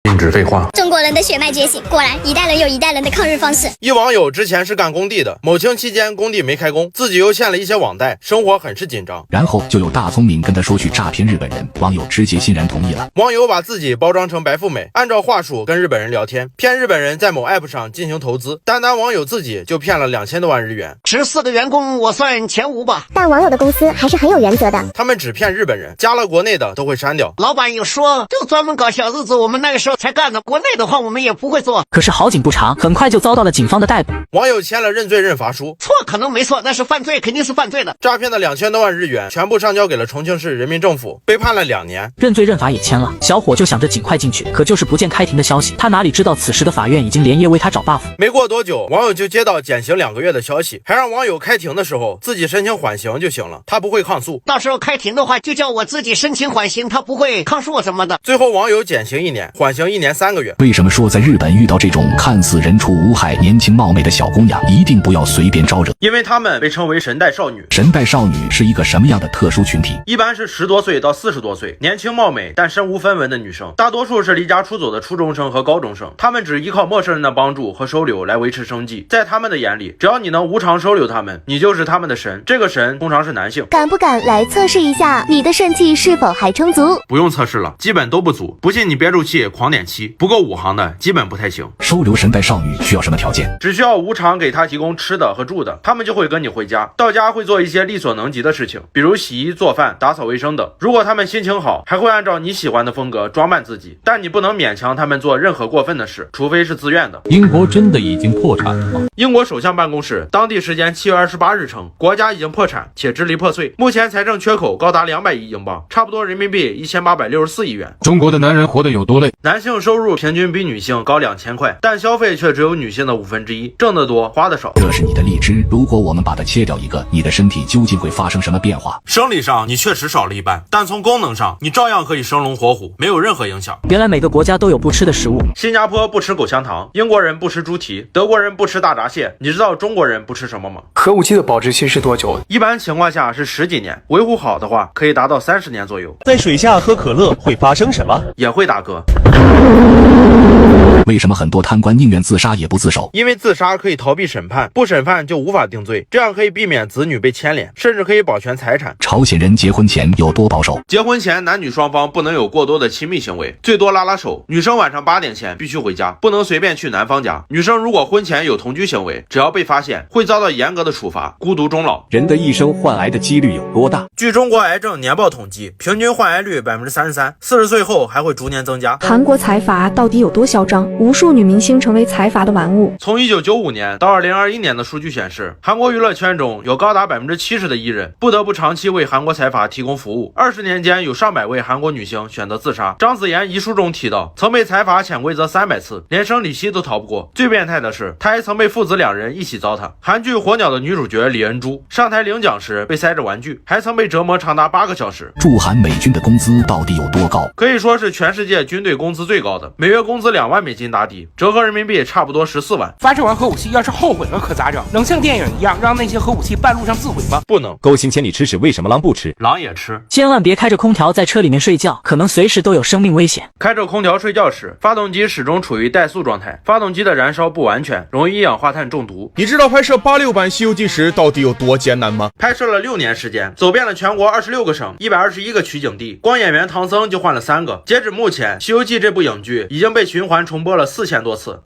禁止废话。中国人的血脉觉醒，果然一代人有一代人的抗日方式。一网友之前是干工地的，某情期间工地没开工，自己又欠了一些网贷，生活很是紧张。然后就有大聪明跟他说去诈骗日本人，网友直接欣然同意了。网友把自己包装成白富美，按照话术跟日本人聊天，骗日本人在某 app 上进行投资。单网友自己就骗了2000多万日元，14个员工我算前5吧。但网友的公司还是很有原则的，他们只骗日本人，加了国内的都会删掉。老板有说，就专门搞小日子，我们那个时候才干的，国内的话我们也不会做。可是好景不长，很快就遭到了警方的逮捕。网友签了认罪认罚书，错可能没错，但是犯罪肯定是犯罪的。诈骗的2000多万日元全部上交给了重庆市人民政府，被判了2年。认罪认罚也签了，小伙就想着尽快进去，可就是不见开庭的消息。他哪里知道此时的法院已经连夜为他找 buff。没过多久，网友就接到减刑2个月的消息，还让网友开庭的时候自己申请缓刑就行了，他不会抗诉。到时候开庭的话，就叫我自己申请缓刑，他不会抗诉什么的。最后网友减刑1年，缓刑1年3个月。为什么说在日本遇到这种看似人畜无害、年轻貌美的小姑娘，一定不要随便招惹？因为她们被称为神代少女。神代少女是一个什么样的特殊群体？一般是10多岁到40多岁，年轻貌美但身无分文的女生，大多数是离家出走的初中生和高中生，她们只依靠陌生人的帮助和收留来维持生计。在他们的眼里，只要你能无偿收留他们，你就是他们的神。这个神通常是男性。敢不敢来测试一下你的肾气是否还充足？不用测试了，基本都不足。不信你憋住气狂点7，不够5行的基本不太行。收留神代少女需要什么条件？只需要无偿给她提供吃的和住的，他们就会跟你回家，到家会做一些力所能及的事情，比如洗衣做饭、打扫卫生等。如果他们心情好，还会按照你喜欢的风格装扮自己，但你不能勉强他们做任何过分的事，除非是自愿的。英国真的已经破产了吗？英国首相办公室当地时间7月28日称，国家已经破产且支离破碎，目前财政缺口高达200亿英镑，差不多人民币1864亿元。中国的男人活得有多累？男性收入平均比女性高2000块，但消费却只有女性的1/5，挣得多花得少。这是你的荔枝，如果我们把它切掉一个，你的身体究竟会发生什么变化？生理上你确实少了一半，但从功能上你照样可以生龙活虎，没有任何影响。原来每个国家都有不吃的食物。新加坡不吃口香糖，英国人不吃猪蹄，德国人不吃大闸蟹。你知道中国人不吃什么吗？核武器的保质期是多久？一般情况下是10几年，维护好的话可以达到30年左右。在水下喝可乐会发生什么？也会打嗝。为什么很多贪官宁愿自杀也不自首？因为自杀可以逃避审判，不审判就无法定罪，这样可以避免子女被牵连，甚至可以保全财产。朝鲜人结婚前有多保守？结婚前男女双方不能有过多的亲密行为，最多拉拉手。女生晚上8点前必须回家，不能随便去男方家。女生如果婚前有同居行为，只要被发现，会遭到严格的处罚，孤独终老。人的一生患癌的几率有多大？据中国癌症年报统计，平均患癌率33%，40岁后还会逐年增加。韩国财阀到底有多嚣张？无数女明星成为财阀的玩物。从1995年到2021年的数据显示，韩国娱乐圈中有高达70%的艺人不得不长期为韩国财阀提供服务。20年间，有上百位韩国女星选择自杀。张子妍遗书中提到，曾被财阀潜规则300次，连生理期都逃不过。最变态的是，他还曾被父子2人一起糟蹋。韩剧《火鸟》的女主角李恩珠上台领奖时被塞着玩具，还曾被折磨长达8个小时。驻韩美军的工资到底有多高？可以说是全世界军队工资最高的，每月工资2万美金打底，折合人民币差不多14万。发射完核武器要是后悔了可咋整？能像电影一样让那些核武器半路上自毁吗？不能。狗行千里吃屎，为什么狼不吃？狼也吃。千万别开着空调在车里面睡觉，可能随时都有生命危险。开着空调睡觉时，发动机始终处于怠速状态，发动机的燃烧不完全，容易一氧化碳中毒。你知道拍摄86版《西游记》时到底有多艰难吗？拍摄了6年时间，走遍了全国26个省，121个取景地，光演员唐僧就换了3个。截止目前，《西游记》这部影剧已经被循环重播了4000多次。